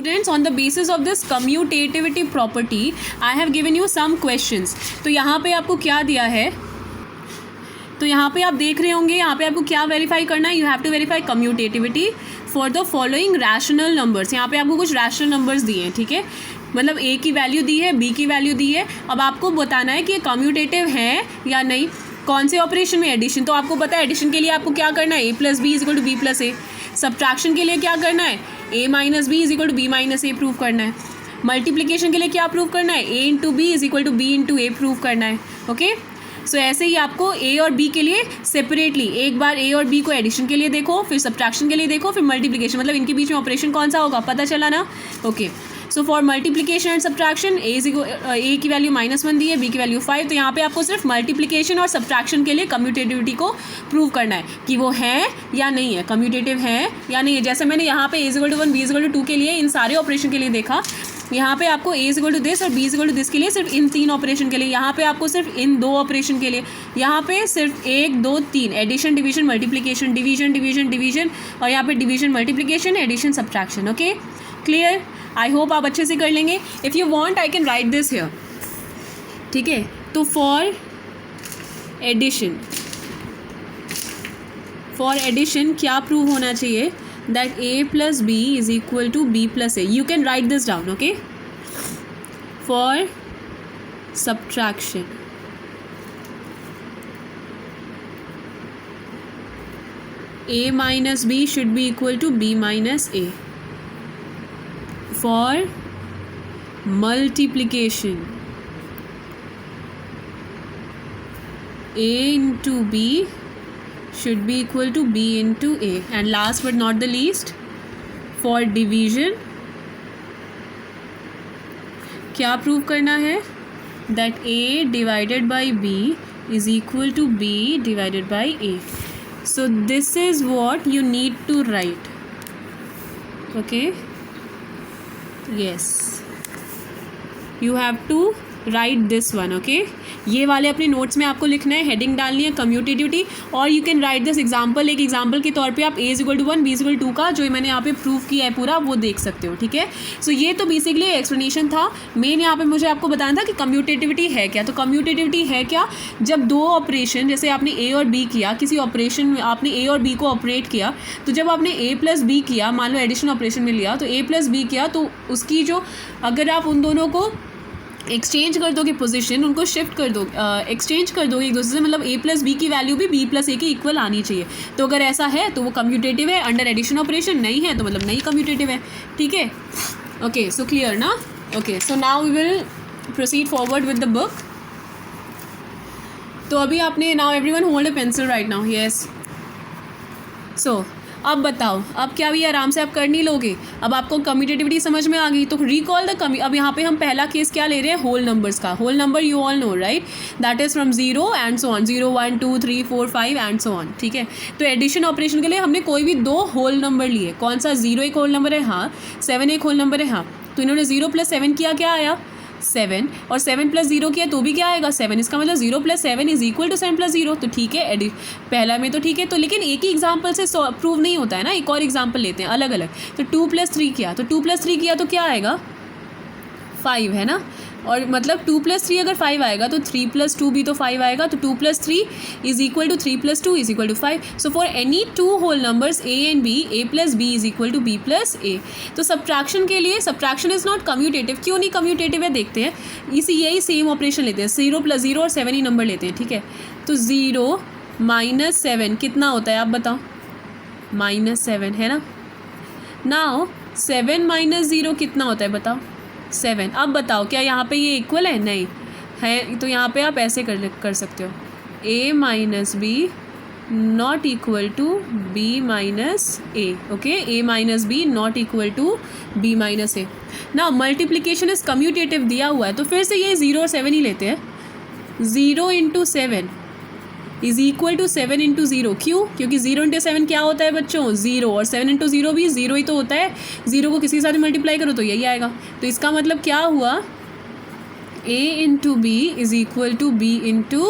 Students, on the basis of this commutativity property I have given you some questions. तो यहाँ पे आपको क्या दिया है, तो यहाँ पे आप देख रहे होंगे, यहाँ पे आपको क्या वेरीफाई करना है, you have to verify commutativity for the following rational numbers. यहाँ पे आपको कुछ रैशनल नंबर्स दिए हैं, ठीक है, मतलब ए की वैल्यू दी है, बी की वैल्यू दी है। अब आपको बताना है कि ये कम्यूटेटिव है या नहीं। कौन से ऑपरेशन में? एडिशन। तो आपको पता है एडिशन के लिए आपको क्या करना है, A plus B is equal to B plus A. Subtraction के लिए क्या करना है, A minus B is equal to B minus A prove करना है। मल्टीप्लिकेशन के लिए क्या प्रूव करना है, A into B is equal to B into A prove करना है। ओके, सो ऐसे ही आपको ए और बी के लिए सेपरेटली, एक बार ए और बी को एडिशन के लिए देखो, फिर सब्ट्रैक्शन के लिए देखो, फिर मल्टीप्लिकेशन, मतलब इनके बीच में ऑपरेशन कौन सा होगा, पता चला ना। Okay, so for multiplication and subtraction A की वैल्यू -1 दी है, बी की वैल्यू 5। तो यहाँ पे आपको सिर्फ मल्टीप्लिकेशन और सब्ट्रैक्शन के लिए कम्यूटेटिविटी को प्रूव करना है कि वो है या नहीं है, कम्यूटेटिव है या नहीं है। जैसे मैंने यहाँ पे A=1 B=2 के लिए इन सारे ऑपरेशन के लिए देखा, यहाँ पे आपको A=this और B=this के लिए सिर्फ इन 3 ऑपरेशन के लिए, यहाँ पे आपको सिर्फ इन 2 ऑपरेशन के लिए, यहाँ पे सिर्फ 1 2 3 addition division multiplication, division division division, और यहाँ पे division multiplication, addition subtraction. Okay, clear? I hope आप अच्छे से कर लेंगे। If you want I can write this here, ठीक है। तो फॉर एडिशन क्या प्रूव होना चाहिए, that a plus b is equal to b plus a. You can write this down, okay? For subtraction, a minus b should be equal to b minus a. For multiplication, a into b should be equal to b into a. And last but not the least, for division क्या prove करना है, that a divided by b is equal to b divided by a. So this is what you need to write. Okay, yes, you have to write this one. Okay, ये वाले अपने notes में आपको लिखना है, heading डालनी है commutativity, और you can write this example. एक एग्जाम्पल के तौर पे आप A=1 B=2 का जो मैंने यहाँ पे प्रूव किया है पूरा, वो देख सकते हो, ठीक है। सो ये तो बेसिकली एक्सप्लेनेशन था। मेन यहाँ पे मुझे आपको बताना था कि कम्यूटेटिविटी है क्या। तो कम्यूटेटिविटी है क्या, जब 2 ऑपरेशन, जैसे आपने ए और बी किया, किसी ऑपरेशन में आपने ए और बी को ऑपरेट किया, तो जब आपने ए प्लस बी किया, मान लो एडिशन ऑपरेशन में लिया, तो ए प्लस बी किया, तो उसकी जो, अगर आप उन दोनों को एक्सचेंज कर दोगे पोजीशन, उनको शिफ्ट कर दो, एक्सचेंज कर दोगे एक दूसरे से, मतलब a प्लस बी की वैल्यू भी b प्लस ए की इक्वल आनी चाहिए। तो अगर ऐसा है तो वो कम्यूटेटिव है अंडर एडिशन ऑपरेशन, नहीं है तो मतलब नहीं कम्यूटेटिव है, ठीक है। ओके, सो क्लियर ना। Okay, so now we will proceed forward with the book. तो अभी आपने, now everyone hold a pencil right now, yes. So अब बताओ, अब क्या भी आराम से आप कर नहीं लोगे, अब आपको कम्यूटेटिविटी समझ में आ गई। तो रिकॉल द अब यहाँ पे हम पहला केस क्या ले रहे हैं, होल नंबर्स का। Whole number you all know right, that is from 0 and so on, 0 1 2 3 4 5 and so on, ठीक है। तो एडिशन ऑपरेशन के लिए हमने कोई भी 2 होल नंबर लिए। कौन सा, 0 एक होल नंबर है, हाँ। 7 एक होल नंबर है, हाँ। तो इन्होंने 0 + 7 किया, क्या आया 7, और 7 + 0 किया तो भी क्या आएगा 7। इसका मतलब 0 + 7 इज इक्वल टू 7 + 0। तो ठीक है, पहला में तो ठीक है। तो लेकिन एक ही एग्जाम्पल से प्रूव नहीं होता है ना, एक और एग्जाम्पल लेते हैं अलग अलग। तो 2 + 3 किया, तो 2 + 3 किया तो क्या आएगा 5, है ना। और मतलब 2 + 3 अगर 5 आएगा तो 3 + 2 भी तो 5 आएगा। तो 2 + 3 is equal to 3 + 2 is equal to 5। So for any 2 whole numbers a and b, a + b is equal to b + a। तो सब्ट्रैक्शन के लिए, सब्ट्रैक्शन इज नॉट कम्यूटेटिव। क्यों नहीं कम्यूटेटिव है, देखते हैं। यही सेम ऑपरेशन लेते हैं, 0 + 0 और 7 ही नंबर लेते हैं, ठीक है। तो 0 - 7 कितना होता है आप बताओ, -7 है ना। नाउ 7 - 0 कितना होता है बताओ, 7। अब बताओ क्या यहाँ पे ये इक्वल है, नहीं है। तो यहाँ पे आप ऐसे कर सकते हो, a - b not equal to b - a। Okay, a - b not equal to b - a। ना मल्टीप्लिकेशन इज कम्यूटेटिव दिया हुआ है, तो फिर से ये 0 और 7 ही लेते हैं। 0 × 7 इज इक्वल टू 7 × 0। क्यों, क्योंकि 0 × 7 क्या होता है बच्चों, 0, और 7 × 0 भी 0 ही तो होता है। 0 को किसी के साथ मल्टीप्लाई करो तो यही आएगा। तो इसका मतलब क्या हुआ, a × b is equal to b ×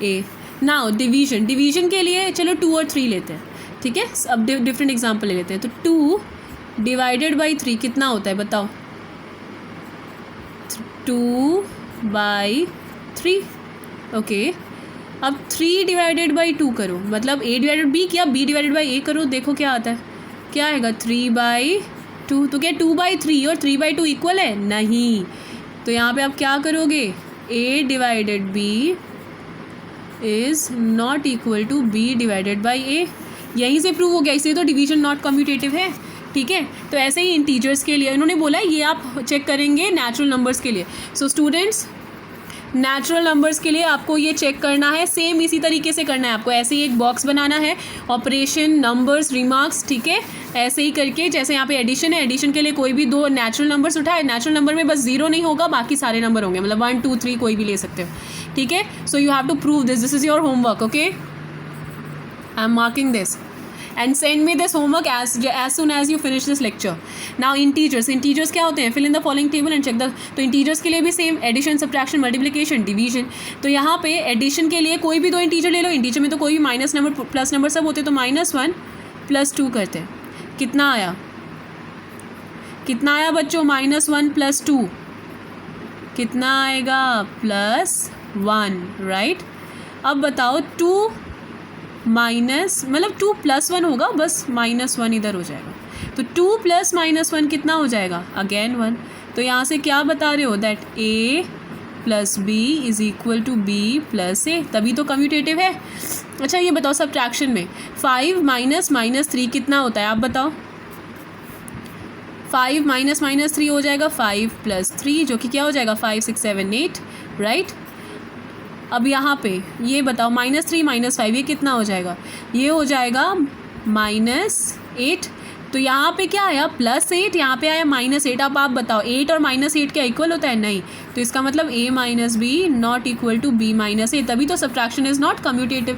a। Now division के लिए चलो 2 और 3 लेते हैं, ठीक है। अब डिफरेंट एग्जाम्पल ले लेते हैं। तो 2 डिवाइडेड बाई 3 कितना होता है बताओ? 2/3। ओके, अब 3 डिवाइडेड बाई 2 करो, मतलब a डिवाइडेड b किया, b डिवाइडेड बाई a करो, देखो क्या आता है, क्या आएगा? 3/2। तो क्या 2/3 और 3/2 इक्वल है? नहीं। तो यहाँ पे आप क्या करोगे? a divided b is not equal to b divided by a। यहीं से प्रूव हो गया, इसलिए तो डिवीजन नॉट कम्यूटेटिव है। ठीक है, तो ऐसे ही इंटीजर्स के लिए इन्होंने बोला ये आप चेक करेंगे नेचुरल नंबर्स के लिए। सो स्टूडेंट्स, नेचुरल नंबर्स के लिए आपको ये चेक करना है, सेम इसी तरीके से करना है आपको। ऐसे ही एक बॉक्स बनाना है, ऑपरेशन, नंबर्स, रिमार्क्स, ठीक है, ऐसे ही करके। जैसे यहाँ पे एडिशन है, एडिशन के लिए कोई भी 2 नेचुरल नंबर्स उठाए, नेचुरल नंबर में बस 0 नहीं होगा, बाकी सारे नंबर होंगे, मतलब 1 2 3 कोई भी ले सकते हो। ठीक है, so you have to prove this is your homework. Okay, I am marking this and send me this homework as soon as you finish this lecture. Now integers क्या होते हैं? fill in the following table and check the। तो integers के लिए भी same, addition, subtraction, multiplication, division. तो यहाँ पे एडिशन के लिए कोई भी 2 इंटीजर ले लो, इंटीजर में तो कोई भी माइनस नंबर प्लस नंबर सब होते, तो -1 + 2 करते हैं। कितना आया? कितना आया बच्चों? -1 + 2 कितना आएगा? +1, राइट। अब बताओ 2 माइनस, मतलब 2 + 1 होगा, बस -1 इधर हो जाएगा, तो 2 + -1 कितना हो जाएगा? अगेन 1। तो यहाँ से क्या बता रहे हो? That a + b is equal to b + a, तभी तो कम्यूटेटिव है। अच्छा ये बताओ सब्ट्रैक्शन में 5 - -3 कितना होता है? आप बताओ। 5 - -3 हो जाएगा 5 + 3, जो कि क्या हो जाएगा? 5 6 7 8, राइट। अब यहाँ पे ये बताओ -3 - 5 ये कितना हो जाएगा? ये हो जाएगा -8। तो यहाँ पे क्या आया? +8, यहाँ पे आया -8। अब आप बताओ 8 और -8 क्या इक्वल होता है? नहीं। तो इसका मतलब a - b not equal to b - a, तभी तो subtraction is not commutative.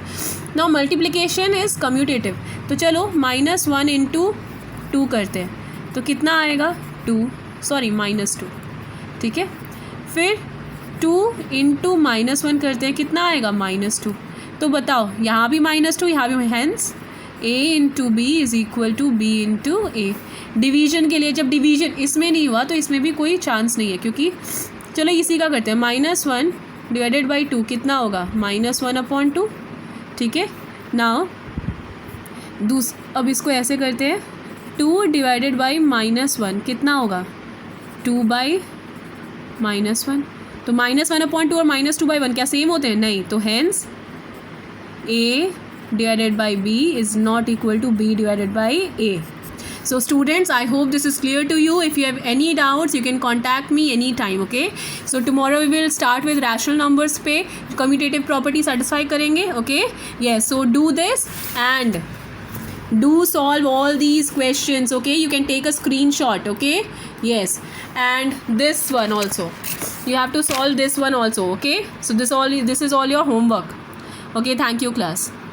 Now multiplication is commutative. तो चलो -1 × 2 करते हैं, तो कितना आएगा? -2। ठीक है, फिर 2 × -1 करते हैं, कितना आएगा? -2। तो बताओ यहाँ भी -2, यहाँ भी, hence a × b is equal to b × a। Division के लिए जब डिवीजन इसमें नहीं हुआ तो इसमें भी कोई चांस नहीं है, क्योंकि चलो इसी का करते हैं। -1 डिवाइडेड बाई 2 कितना होगा? -1/2। ठीक है, नाउ अब इसको ऐसे करते हैं, 2 डिवाइडेड बाई -1 कितना होगा? 2/-1। तो -1/2 और -2/1 क्या सेम होते हैं? नहीं। तो hence a divided by b is not equal to b divided by a। So students, I hope this is clear to you. If you have any doubts, you can contact me anytime, okay? So tomorrow we will start with rational numbers पे commutative property satisfy करेंगे, okay? Yes, so do this and do solve all these questions, okay? You can take a screenshot, okay? Yes, and this one also. You have to solve this one also, okay? So this is all your homework. Okay, thank you class.